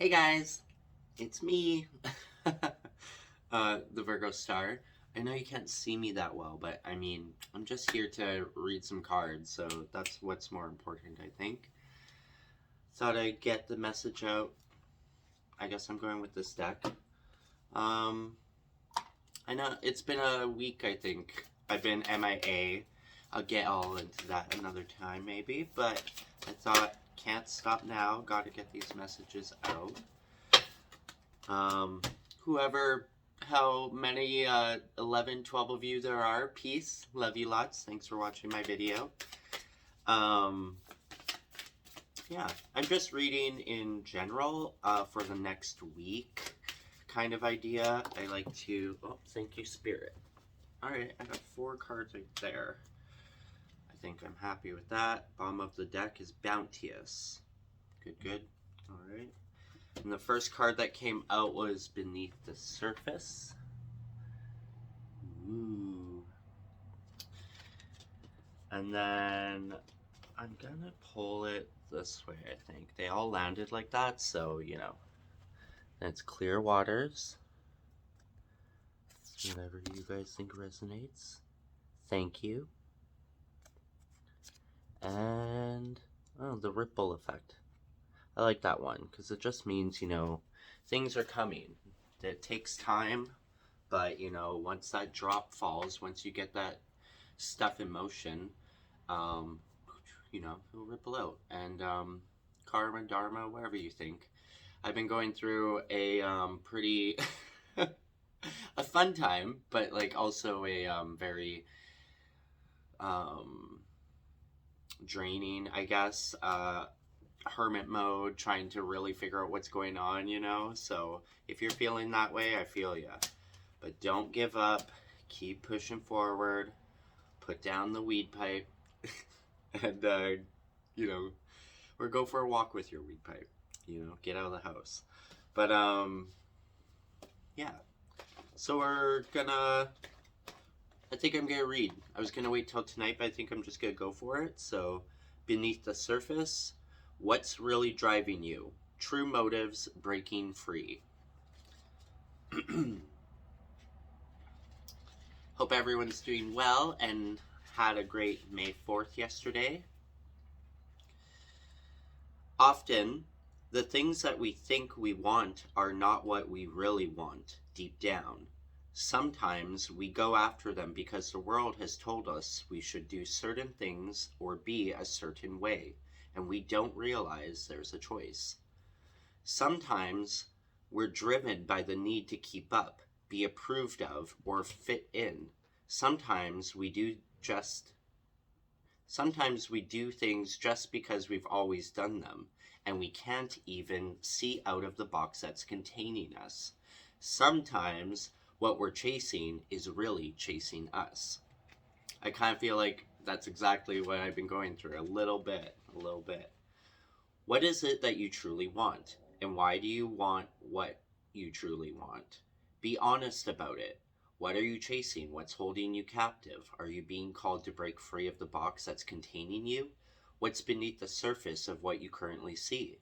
Hey guys, it's me, the Virgo star. I know you can't see me that well, but I mean, I'm just here to read some cards, so that's what's more important, I think. Thought I'd get the message out. I guess I'm going with this deck. Um, I know it's been a week, I think. I've been MIA. I'll get all into that another time, maybe, but I thought, can't stop now, gotta get these messages out. Um, whoever, how many, 11, 12 of you there are, peace, love you lots, thanks for watching my video. Um, yeah, I'm just reading in general, for the next week kind of idea. I like to, oh, thank you, Spirit. Alright, I got 4 cards right there. I think I'm happy with that. Bottom of the deck is Bounteous. Good, good. Alright. And the first card that came out was Beneath the Surface. Ooh. And then I'm gonna pull it this way, I think. They all landed like that, so, you know. It's Clear Waters. Whatever you guys think resonates. Thank you. And, oh, the Ripple Effect. I like that one, because it just means, you know, things are coming. It takes time, but, you know, once that drop falls, once you get that stuff in motion, you know, it'll ripple out. And karma, dharma, whatever you think. I've been going through a pretty a fun time, but like also a very um, draining, I guess. Hermit mode, trying to really figure out what's going on, you know. So if you're feeling that way, I feel ya. But don't give up. Keep pushing forward. Put down the weed pipe. And you know, or go for a walk with your weed pipe. You know, get out of the house. But yeah. So we're gonna. I think I'm gonna read. I was gonna wait till tonight, but I think I'm just gonna go for it. So, Beneath the Surface, what's really driving you? True motives, breaking free. Hope everyone's doing well and had a great May 4th yesterday. Often, the things that we think we want are not what we really want deep down. Sometimes we go after them because the world has told us we should do certain things or be a certain way, and we don't realize there's a choice. Sometimes we're driven by the need to keep up, be approved of, or fit in. Sometimes we do things just because we've always done them, and we can't even see out of the box that's containing us. Sometimes what we're chasing is really chasing us. I kind of feel like that's exactly what I've been going through a little bit. What is it that you truly want? And why do you want what you truly want? Be honest about it. What are you chasing? What's holding you captive? Are you being called to break free of the box that's containing you? What's beneath the surface of what you currently see?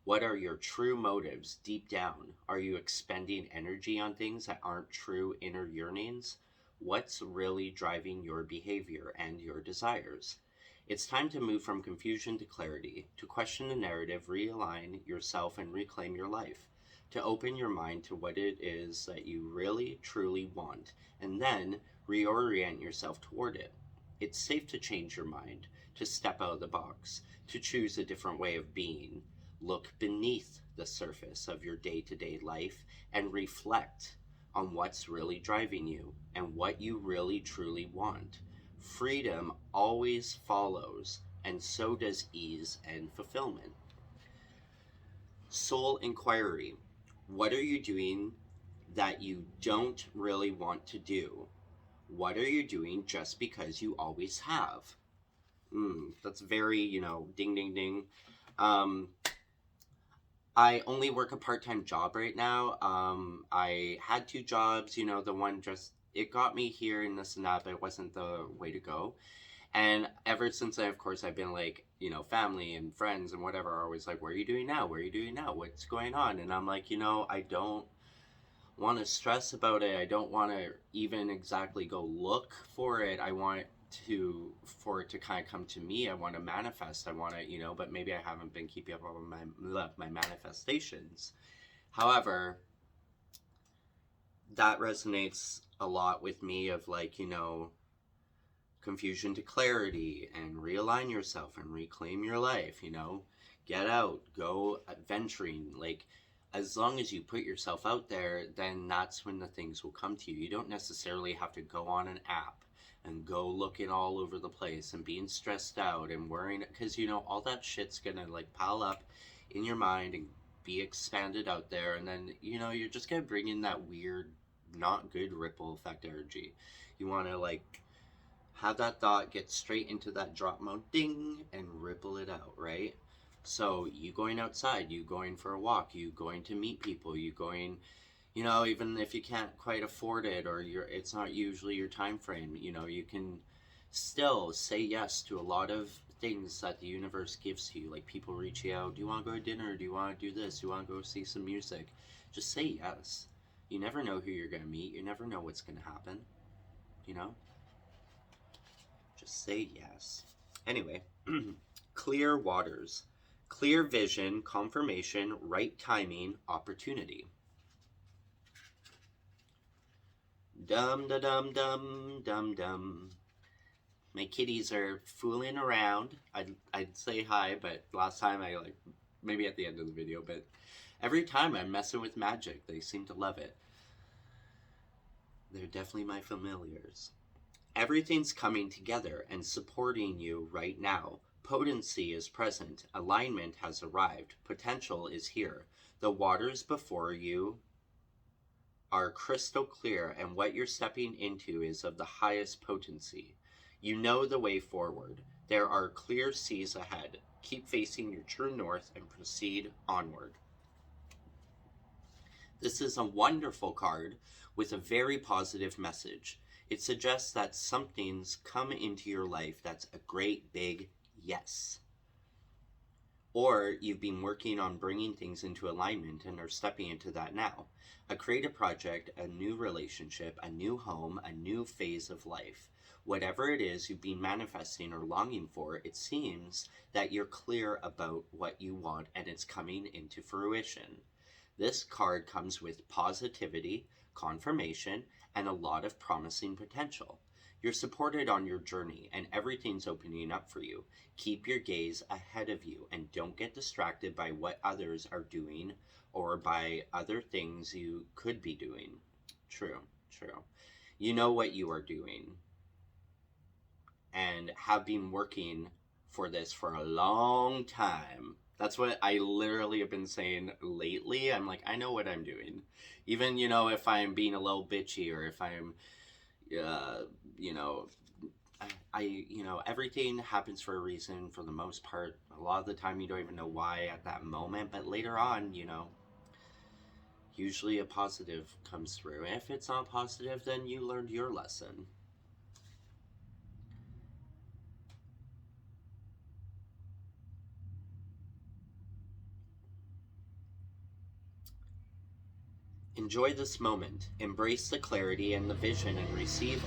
What are your true motives deep down? Are you expending energy on things that aren't true inner yearnings? What's really driving your behavior and your desires? It's time to move from confusion to clarity, to question the narrative, realign yourself, and reclaim your life. To open your mind to what it is that you really, truly want, and then reorient yourself toward it. It's safe to change your mind, to step out of the box, to choose a different way of being. Look beneath the surface of your day-to-day life and reflect on what's really driving you and what you really, truly want. Freedom always follows, and so does ease and fulfillment. Soul inquiry. What are you doing that you don't really want to do? What are you doing just because you always have? That's very, you know, ding, ding, ding. I only work a part-time job right now. I had 2 jobs, you know, the one just, it got me here and this and that, but it wasn't the way to go. And ever since I, of course, I've been like, family and friends and whatever are always like, what are you doing now? What are you doing now? What's going on? And I'm like, I don't want to stress about it. I don't want to even exactly go look for it. I want for it to kind of come to me. I want to manifest. I want to, but maybe I haven't been keeping up on my manifestations. However, that resonates a lot with me of like, confusion to clarity, and realign yourself and reclaim your life, get out, go adventuring. Like, as long as you put yourself out there, then that's when the things will come to you. You don't necessarily have to go on an app and go looking all over the place and being stressed out and worrying, because all that shit's gonna like pile up in your mind and be expanded out there, and then you're just gonna bring in that weird, not good ripple effect energy. You want to like have that thought get straight into that drop mode, ding, and ripple it out, right? So you going outside, you going for a walk, you going to meet people, you going, even if you can't quite afford it, or it's not usually your time frame, you can still say yes to a lot of things that the universe gives to you. Like, people reach you out, do you want to go to dinner, do you want to do this, do you want to go see some music? Just say yes. You never know who you're going to meet. You never know what's going to happen. Just say yes. Anyway, clear waters. Clear vision, confirmation, right timing, opportunity. Dum da dum dum dum dum. My kitties are fooling around. I'd say hi, but last time I maybe at the end of the video, but every time I'm messing with magic, they seem to love it. They're definitely my familiars. Everything's coming together and supporting you right now. Potency is present. Alignment has arrived. Potential is here. The waters before you are crystal clear, and what you're stepping into is of the highest potency. You know the way forward. There are clear seas ahead. Keep facing your true north and proceed onward. This is a wonderful card with a very positive message. It suggests that something's come into your life that's a great big yes. Or you've been working on bringing things into alignment and are stepping into that now. A creative project, a new relationship, a new home, a new phase of life. Whatever it is you've been manifesting or longing for, it seems that you're clear about what you want and it's coming into fruition. This card comes with positivity, confirmation, and a lot of promising potential. You're supported on your journey and everything's opening up for you. Keep your gaze ahead of you and don't get distracted by what others are doing or by other things you could be doing. True. You know what you are doing and have been working for this for a long time. That's what I literally have been saying lately. I'm like, I know what I'm doing. Even, if I'm being a little bitchy, or if I'm, everything happens for a reason for the most part. A lot of the time you don't even know why at that moment, but later on, usually a positive comes through. If it's not positive, then you learned your lesson. Enjoy this moment. Embrace the clarity and the vision and receive.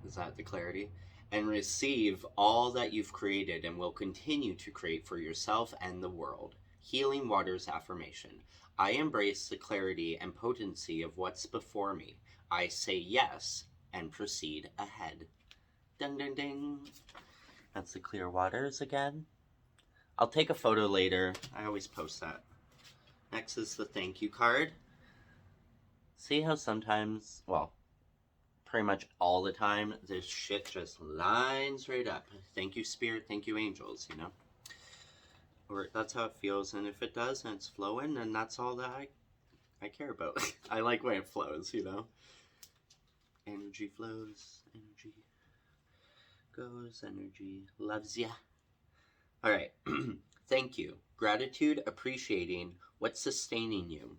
Is that the clarity? And receive all that you've created and will continue to create for yourself and the world. Healing Waters affirmation. I embrace the clarity and potency of what's before me. I say yes and proceed ahead. Ding, ding, ding. That's the Clear Waters again. I'll take a photo later. I always post that. Next is the thank you card. See how sometimes, well, pretty much all the time, this shit just lines right up. Thank you, Spirit. Thank you, angels, Or that's how it feels. And if it does and it's flowing, then that's all that I care about. I like when it flows, Energy flows. Energy goes. Energy loves ya. All right. Thank you. Gratitude, appreciating what's sustaining you.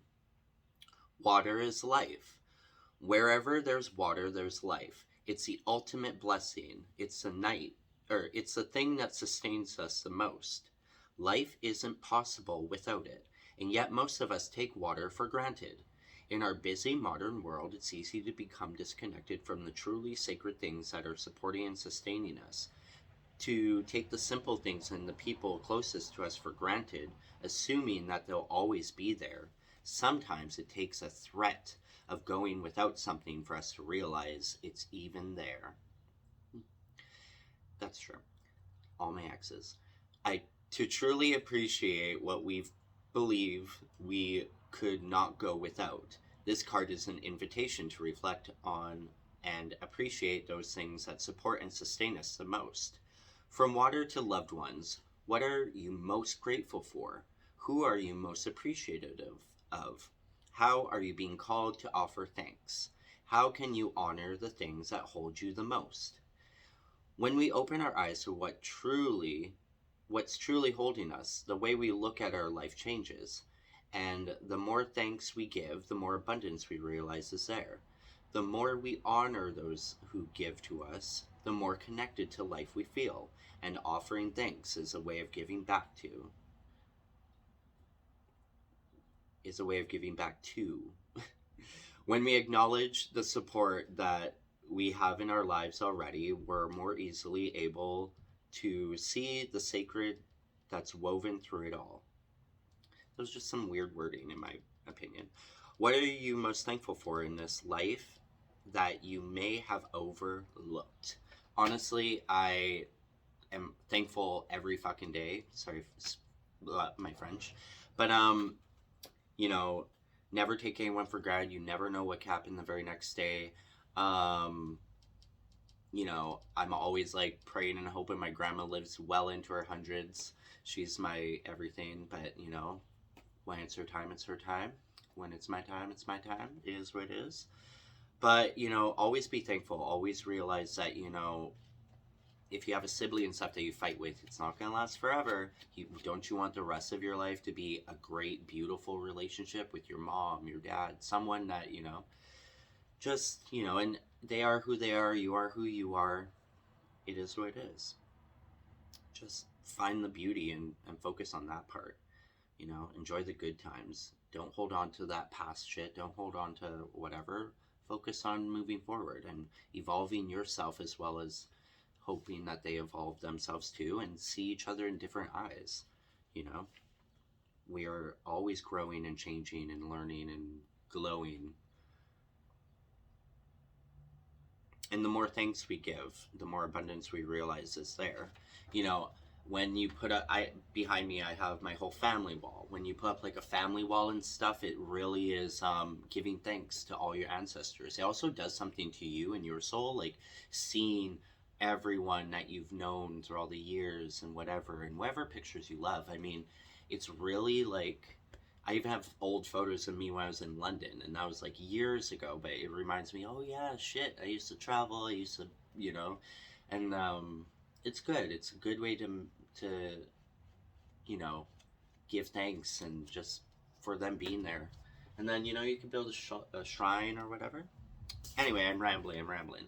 Water is life. Wherever there's water, there's life. It's the ultimate blessing. It's the night, or it's the thing that sustains us the most. Life isn't possible without it, and yet most of us take water for granted. In our busy modern world, it's easy to become disconnected from the truly sacred things that are supporting and sustaining us, to take the simple things and the people closest to us for granted, assuming that they'll always be there. Sometimes it takes a threat of going without something for us to realize it's even there. That's true. All my exes. I To truly appreciate what we believe we could not go without. This card is an invitation to reflect on and appreciate those things that support and sustain us the most. From water to loved ones, what are you most grateful for? Who are you most appreciative of? How are you being called to offer thanks? How can you honor the things that hold you the most? When we open our eyes to what's truly holding us, the way we look at our life changes. And the more thanks we give, the more abundance we realize is there. The more we honor those who give to us, the more connected to life we feel. And offering thanks is a way of giving back to. When we acknowledge the support that we have in our lives already, we're more easily able to see the sacred that's woven through it all. That was just some weird wording, in my opinion. What are you most thankful for in this life that you may have overlooked? Honestly, I am thankful every fucking day. Sorry, my French. But, you know, never take anyone for granted. You never know what can happen the very next day. You know, I'm always like praying and hoping my grandma lives well into her hundreds. She's my everything, but you know, when it's her time, it's her time. When it's my time, it's my time. It is what it is. But, you know, always be thankful. Always realize that, you know, if you have a sibling and stuff that you fight with, it's not going to last forever. Don't you want the rest of your life to be a great, beautiful relationship with your mom, your dad, someone that, you know, just, you know, and they are who they are, you are who you are. It is what it is. Just find the beauty and focus on that part. You know, enjoy the good times. Don't hold on to that past shit. Don't hold on to whatever. Focus on moving forward and evolving yourself, as well as hoping that they evolve themselves too and see each other in different eyes. You know, we are always growing and changing and learning and glowing. And the more thanks we give, the more abundance we realize is there. You know, when you put up, behind me I have my whole family wall. When you put up like a family wall and stuff, it really is giving thanks to all your ancestors. It also does something to you and your soul, like seeing everyone that you've known through all the years and whatever pictures you love. I mean, it's really like, I even have old photos of me when I was in London, and that was like years ago, but it reminds me, oh yeah, shit, I used to travel, I used to, you know, and it's good. It's a good way to, you know, give thanks and just for them being there. And then, you know, you can build a shrine or whatever. Anyway, I'm rambling.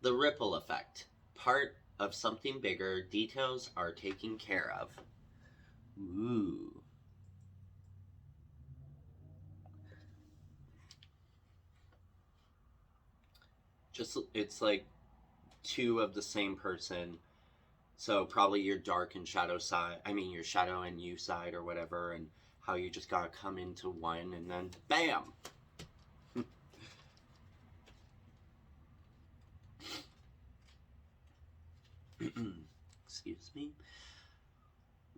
The ripple effect. Part of something bigger. Details are taken care of. Ooh. Just, it's like two of the same person. So probably your dark and shadow side, I mean your shadow and you side or whatever, and how you just gotta come into one and then BAM! Excuse me.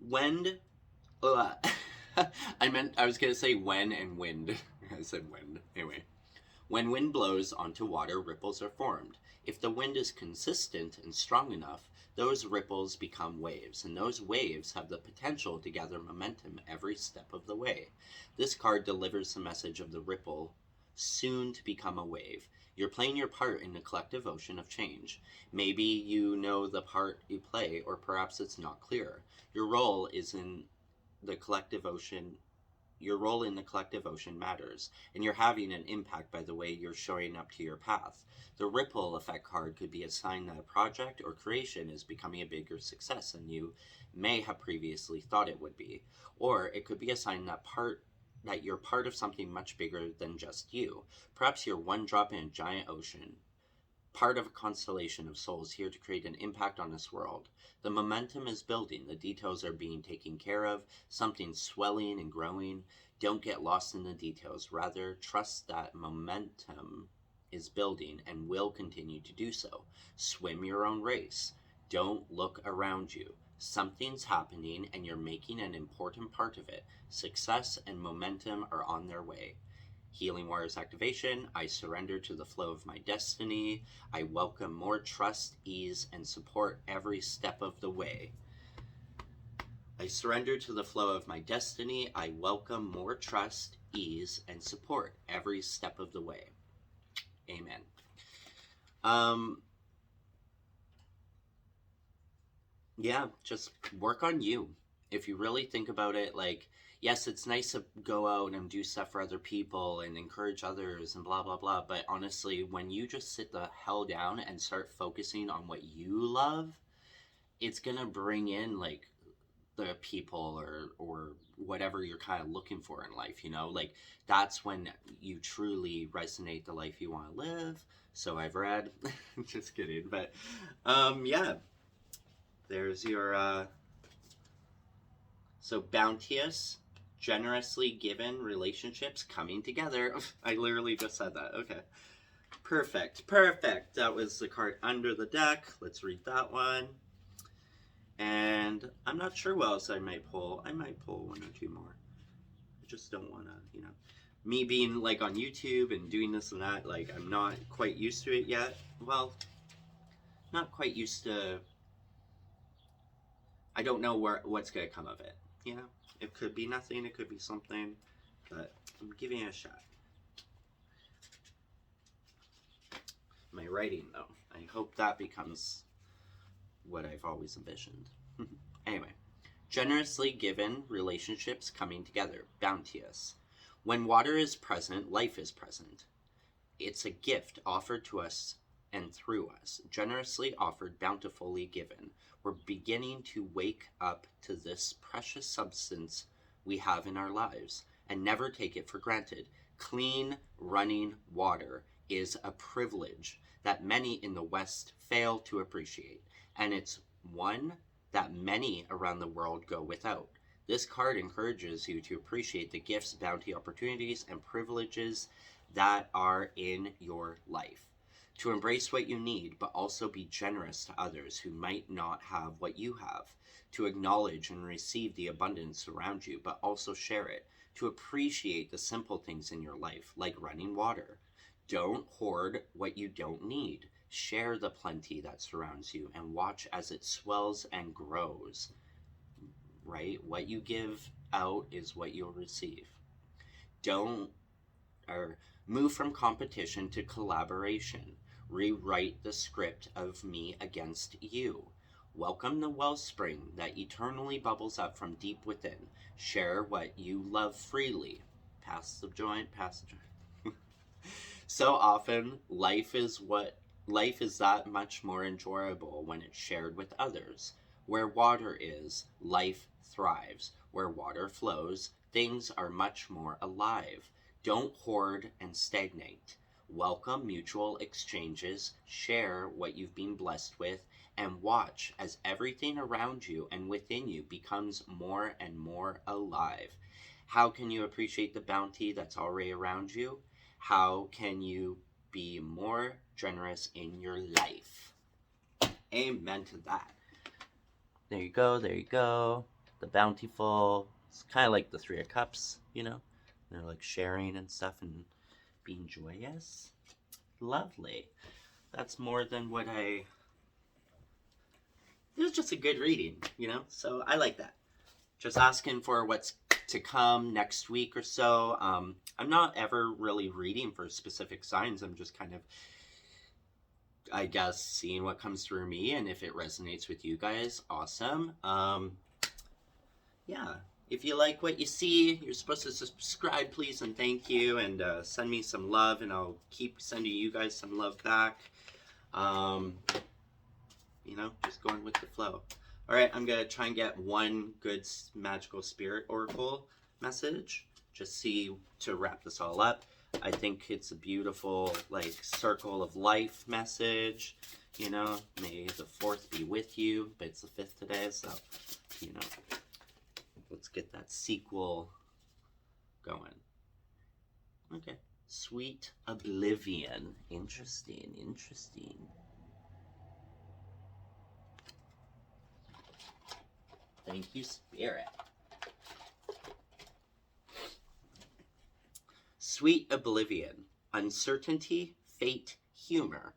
Wind. I was gonna say when and wind. I said wind. Anyway. When wind blows onto water, ripples are formed. If the wind is consistent and strong enough, those ripples become waves, and those waves have the potential to gather momentum every step of the way. This card delivers the message of the ripple, soon to become a wave. You're playing your part in the collective ocean of change. Maybe you know the part you play, or perhaps it's not clear. Your role is in the collective ocean Your role in the collective ocean matters, and you're having an impact by the way you're showing up to your path. The ripple effect card could be a sign that a project or creation is becoming a bigger success than you may have previously thought it would be. Or it could be a sign that you're part of something much bigger than just you. Perhaps you're one drop in a giant ocean, part of a constellation of souls here to create an impact on this world. The momentum is building, the details are being taken care of, something's swelling and growing. Don't get lost in the details. Rather, trust that momentum is building and will continue to do so. Swim your own race. Don't look around you. Something's happening and you're making an important part of it. Success and momentum are on their way. Healing Waters activation. I surrender to the flow of my destiny. I welcome more trust, ease, and support every step of the way. I surrender to the flow of my destiny. I welcome more trust, ease, and support every step of the way. Amen. Yeah, just work on you. If you really think about it, like, yes, it's nice to go out and do stuff for other people and encourage others and blah, blah, blah. But honestly, when you just sit the hell down and start focusing on what you love, it's going to bring in, like, the people or whatever you're kind of looking for in life, you know? Like, that's when you truly resonate the life you want to live. So I've read. Just kidding. But, yeah. There's your, so bounteous, generously given relationships coming together. I literally just said that. Okay. Perfect. That was the card under the deck. Let's read that one. And I'm not sure what else I might pull. I might pull one or two more. I just don't want to, you know. Me being like on YouTube and doing this and that, like I'm not quite used to it yet. Well, not quite used to. I don't know what's going to come of it. You know, it could be nothing, it could be something, but I'm giving it a shot. My writing, though, I hope that becomes what I've always envisioned. Anyway, generously given relationships coming together, bounteous. When water is present, life is present. It's a gift offered to us and through us, generously offered, bountifully given. We're beginning to wake up to this precious substance we have in our lives and never take it for granted. Clean, running water is a privilege that many in the West fail to appreciate, and it's one that many around the world go without. This card encourages you to appreciate the gifts, bounty, opportunities, and privileges that are in your life. To embrace what you need, but also be generous to others who might not have what you have. To acknowledge and receive the abundance around you, but also share it. To appreciate the simple things in your life, like running water. Don't hoard what you don't need. Share the plenty that surrounds you and watch as it swells and grows. Right? What you give out is what you'll receive. Move from competition to collaboration. Rewrite the script of me against you. Welcome the wellspring that eternally bubbles up from deep within. Share what you love freely. Pass the joint. So often, life is that much more enjoyable when it's shared with others. Where water is, life thrives. Where water flows, things are much more alive. Don't hoard and stagnate. Welcome mutual exchanges, share what you've been blessed with, and watch as everything around you and within you becomes more and more alive. How can you appreciate the bounty that's already around you? How can you be more generous in your life? Amen to that. There you go. The bountiful. It's kind of like the Three of Cups, you know? They're like sharing and stuff and being joyous. Lovely. That's more than what it was just a good reading, you know? So I like that. Just asking for what's to come next week or so. I'm not ever really reading for specific signs. I'm just kind of, I guess, seeing what comes through me, and if it resonates with you guys, awesome. Yeah. If you like what you see, you're supposed to subscribe, please, and thank you, and send me some love, and I'll keep sending you guys some love back. Um, just going with the flow. All right, I'm gonna try and get one good magical spirit oracle message. Just see to wrap this all up. I think it's a beautiful circle of life message. May the 4th be with you, but it's the 5th today, so let's get that sequel going. Okay. Sweet oblivion. Interesting. Thank you, Spirit. Sweet oblivion. Uncertainty, fate, humor.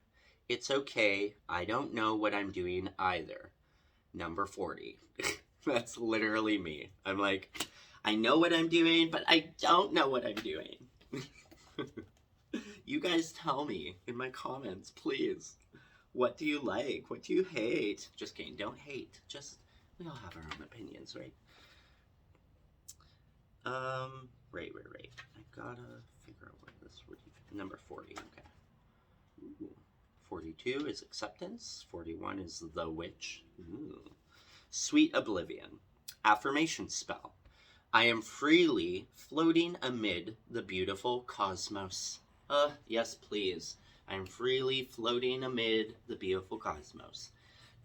It's okay. I don't know what I'm doing either. Number 40. That's literally me. I'm like, I know what I'm doing, but I don't know what I'm doing. You guys tell me in my comments, please. What do you like? What do you hate? Just kidding. Don't hate. We all have our own opinions, right? Right. I gotta figure out what this would be. Number 40, okay. Ooh. 42 is acceptance. 41 is the witch. Ooh. Sweet oblivion. Affirmation spell. I am freely floating amid the beautiful cosmos. Yes, please. I am freely floating amid the beautiful cosmos.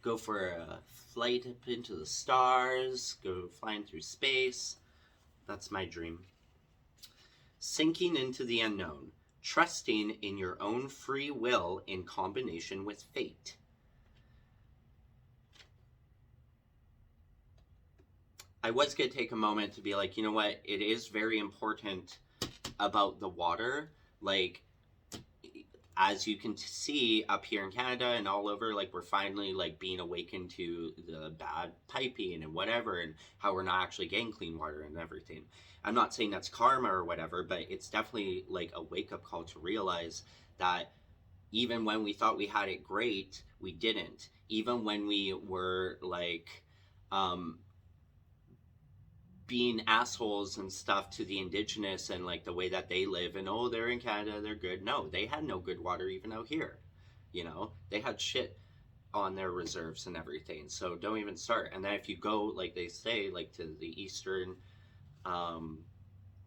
Go for a flight up into the stars. Go flying through space. That's my dream. Sinking into the unknown. Trusting in your own free will in combination with fate. I was going to take a moment to be like, you know what? It is very important about the water. As you can see up here in Canada and all over, we're finally being awakened to the bad piping and whatever, and how we're not actually getting clean water and everything. I'm not saying that's karma or whatever, but it's definitely a wake-up call to realize that even when we thought we had it great, we didn't. Even when we were being assholes and stuff to the indigenous and the way that they live, and they're in Canada, they're good. No, they had no good water even out here. They had shit on their reserves and everything, so don't even start. And then if you go, they say, to the eastern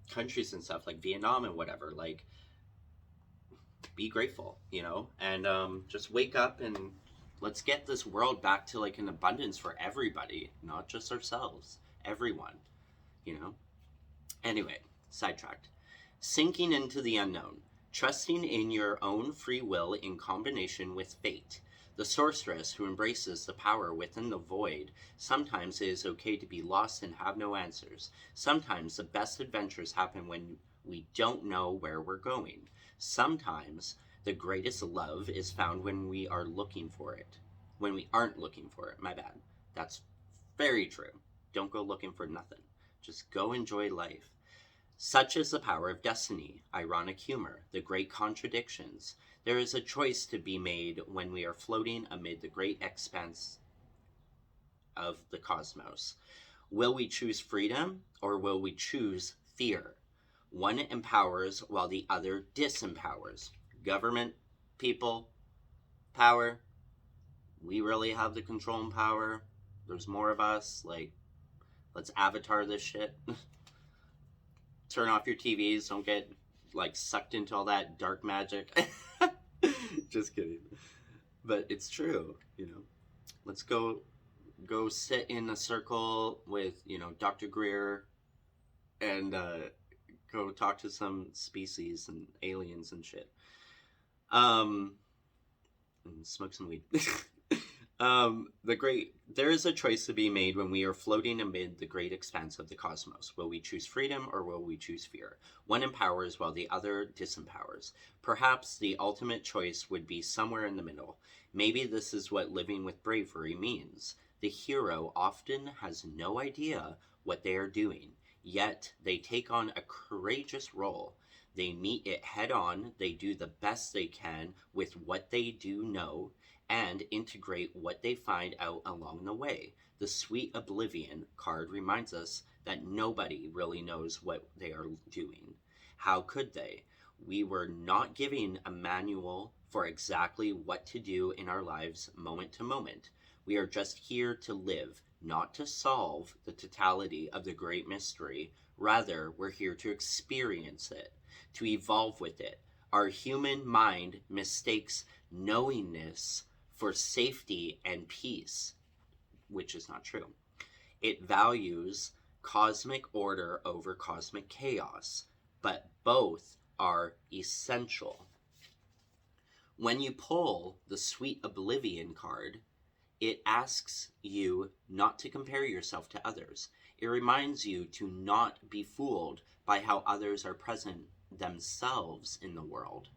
countries and stuff, like Vietnam and whatever, be grateful, and just wake up, and let's get this world back to an abundance for everybody, not just ourselves, everyone. Anyway, sidetracked. Sinking into the unknown. Trusting in your own free will in combination with fate. The sorceress who embraces the power within the void. Sometimes it is okay to be lost and have no answers. Sometimes the best adventures happen when we don't know where we're going. Sometimes the greatest love is found when we are looking for it. When we aren't looking for it, my bad. That's very true. Don't go looking for nothing. Just go enjoy life. Such is the power of destiny, ironic humor, the great contradictions. There is a choice to be made when we are floating amid the great expanse of the cosmos. Will we choose freedom or will we choose fear? One empowers while the other disempowers. Government, people, power. We really have the control and power. There's more of us. Let's avatar this shit. Turn off your TVs. Don't get sucked into all that dark magic. Just kidding. But it's true, Let's go sit in a circle with, Dr. Greer and go talk to some species and aliens and shit. And smoke some weed. There is a choice to be made when we are floating amid the great expanse of the cosmos. Will we choose freedom or will we choose fear? One empowers while the other disempowers. Perhaps the ultimate choice would be somewhere in the middle. Maybe this is what living with bravery means. The hero often has no idea what they are doing, yet they take on a courageous role. They meet it head on, they do the best they can with what they do know, and integrate what they find out along the way. The Sweet Oblivion card reminds us that nobody really knows what they are doing. How could they? We were not given a manual for exactly what to do in our lives moment to moment. We are just here to live, not to solve the totality of the great mystery. Rather, we're here to experience it, to evolve with it. Our human mind mistakes knowingness for safety and peace, which is not true. It values cosmic order over cosmic chaos, but both are essential. When you pull the Sweet Oblivion card, it asks you not to compare yourself to others. It reminds you to not be fooled by how others are present themselves in the world.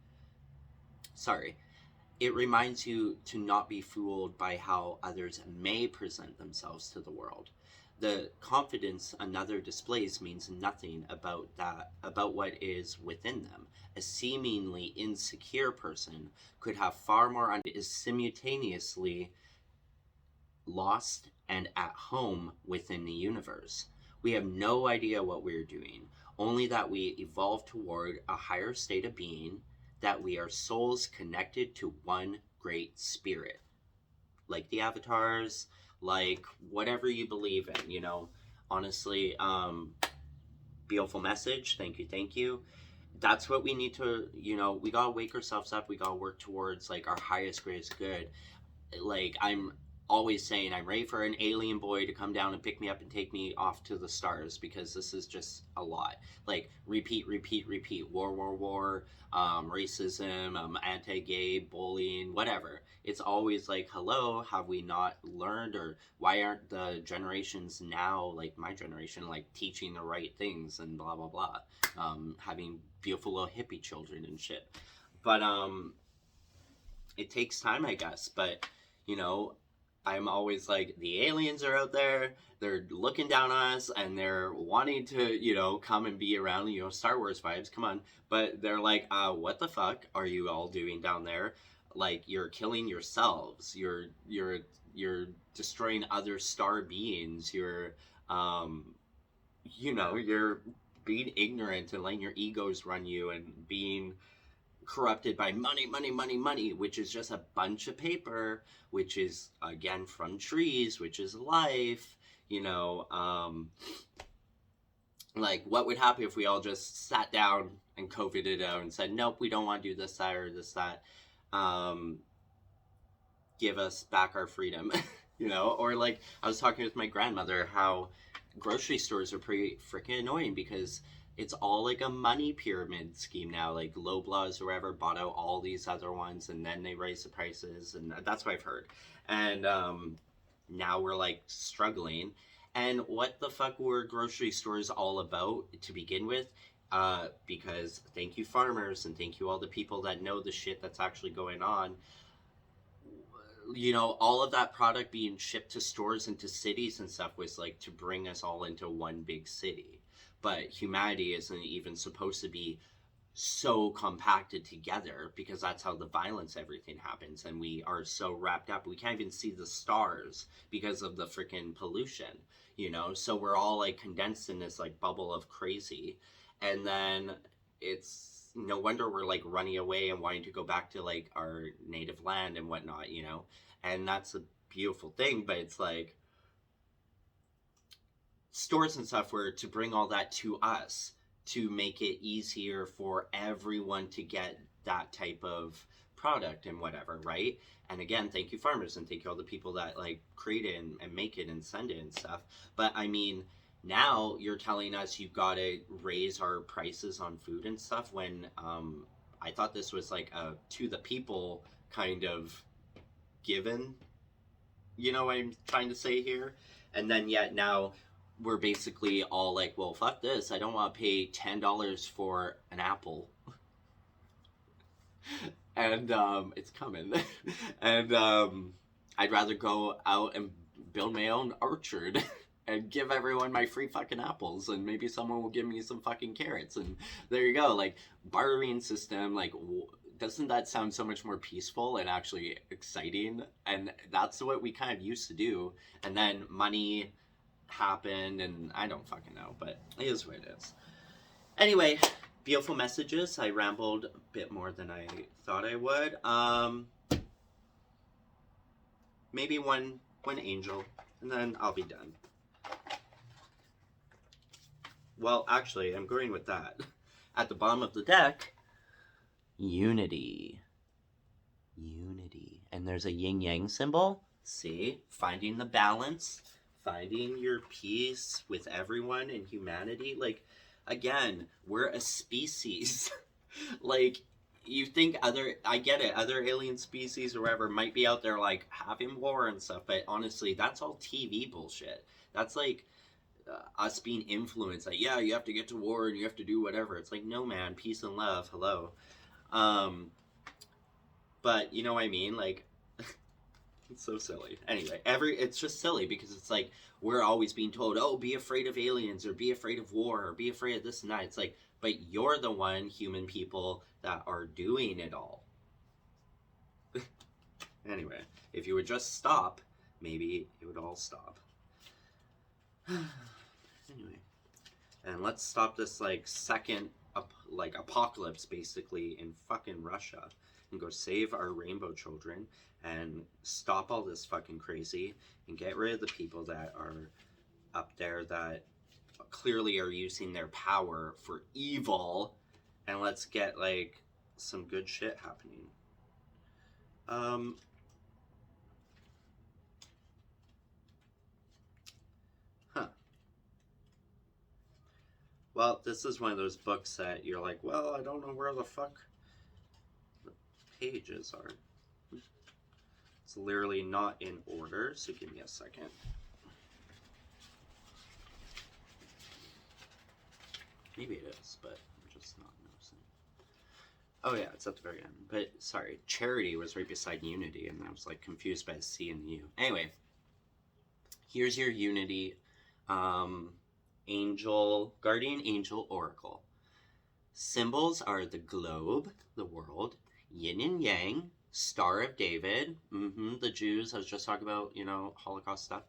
It reminds you to not be fooled by how others may present themselves to the world. The confidence another displays means nothing about what is within them. A seemingly insecure person could have far more is simultaneously lost and at home within the universe. We have no idea what we're doing, only that we evolve toward a higher state of being, that we are souls connected to one great spirit. Like the avatars, like whatever you believe in, honestly, beautiful message. Thank you. That's what we need to, we gotta wake ourselves up. We gotta work towards like our highest, greatest good. Like I'm always saying, I'm ready for an alien boy to come down and pick me up and take me off to the stars, because this is just a lot. Like repeat, war, racism, anti-gay, bullying, whatever. It's always like, hello, have we not learned, or why aren't the generations now, like my generation, like teaching the right things and blah blah blah, having beautiful little hippie children and shit. But it takes time, I guess. But I'm always like, the aliens are out there, they're looking down on us, and they're wanting to, come and be around, Star Wars vibes, come on. But they're like, what the fuck are you all doing down there? Like, you're killing yourselves, you're destroying other star beings, you're you're being ignorant and letting your egos run you, and being corrupted by money, which is just a bunch of paper, which is again from trees, which is life. Like, what would happen if we all just sat down and COVIDed it out and said, nope, we don't want to do this, that, or this, that. Give us back our freedom. Or like I was talking with my grandmother, how grocery stores are pretty freaking annoying, because it's all like a money pyramid scheme now. Like Loblaws or whatever bought out all these other ones, and then they raised the prices, and that's what I've heard. And now we're like struggling. And what the fuck were grocery stores all about to begin with? Because thank you farmers, and thank you all the people that know the shit that's actually going on. All of that product being shipped to stores and to cities and stuff was like to bring us all into one big city. But humanity isn't even supposed to be so compacted together, because that's how the violence, everything happens. And we are so wrapped up, we can't even see the stars because of the freaking pollution, so we're all like condensed in this like bubble of crazy. And then it's no wonder we're like running away and wanting to go back to like our native land and whatnot, and that's a beautiful thing. But it's like, stores and stuff were to bring all that to us, to make it easier for everyone to get that type of product and whatever, right? And again, thank you farmers, and thank you all the people that like create it and make it and send it and stuff. But I mean, now you're telling us you've got to raise our prices on food and stuff, when I thought this was like a to the people kind of given, what I'm trying to say here. And then yet now we're basically all like, well, fuck this, I don't want to pay $10 for an apple. And it's coming. And I'd rather go out and build my own orchard and give everyone my free fucking apples, and maybe someone will give me some fucking carrots, and there you go. Like, bartering system, like doesn't that sound so much more peaceful and actually exciting? And that's what we kind of used to do. And then money happened, and I don't fucking know, but it is what it is. Anyway, beautiful messages. I rambled a bit more than I thought I would. Maybe one angel, and then I'll be done. Well, actually, I'm going with that. At the bottom of the deck, unity. Unity. And there's a yin-yang symbol. See? Finding the balance. Finding your peace with everyone and humanity. Like, again, we're a species. Like, you think I get it, other alien species or whatever might be out there, like, having war and stuff, but honestly, that's all TV bullshit. That's like us being influenced, like, yeah, you have to get to war and you have to do whatever. It's like, no, man, peace and love, hello. But you know what I mean? Like, it's so silly. Anyway, it's just silly because it's like we're always being told, oh, be afraid of aliens or be afraid of war or be afraid of this and that. It's like, but you're the one, human people, that are doing it all. Anyway, if you would just stop, maybe it would all stop. Anyway, and let's stop this like second apocalypse basically in fucking Russia and go save our rainbow children and stop all this fucking crazy and get rid of the people that are up there that clearly are using their power for evil, and let's get like some good shit happening. Well, this is one of those books that you're like, well, I don't know where the fuck the pages are. It's literally not in order, so give me a second. Maybe it is, but I'm just not noticing. Oh yeah, it's at the very end. But sorry, charity was right beside unity, and I was like confused by the C and the U. Anyway, here's your unity guardian angel oracle. Symbols are the globe, the world, yin and yang, Star of David, the Jews, I was just talking about, Holocaust stuff,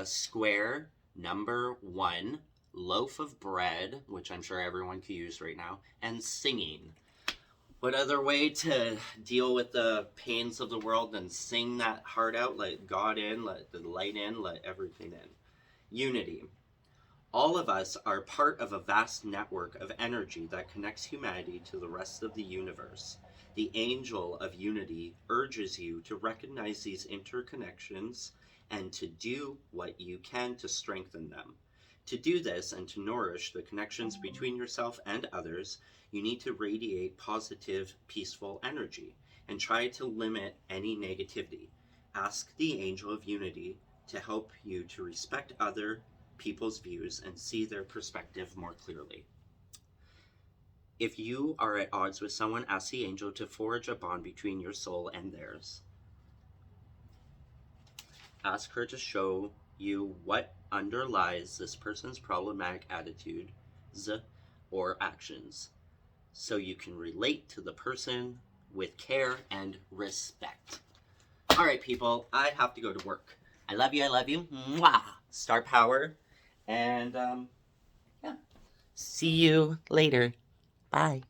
square, number 1, loaf of bread, which I'm sure everyone could use right now, and singing. What other way to deal with the pains of the world than sing that heart out, let God in, let the light in, let everything in. Unity. All of us are part of a vast network of energy that connects humanity to the rest of the universe. The angel of unity urges you to recognize these interconnections and to do what you can to strengthen them. To do this and to nourish the connections between yourself and others, you need to radiate positive, peaceful energy and try to limit any negativity. Ask the angel of unity to help you to respect other people's views and see their perspective more clearly. If you are at odds with someone, ask the angel to forge a bond between your soul and theirs. Ask her to show you what underlies this person's problematic attitudes or actions, so you can relate to the person with care and respect. All right, people, I have to go to work. I love you. Mwah! Star power. And, yeah. See you later. Bye.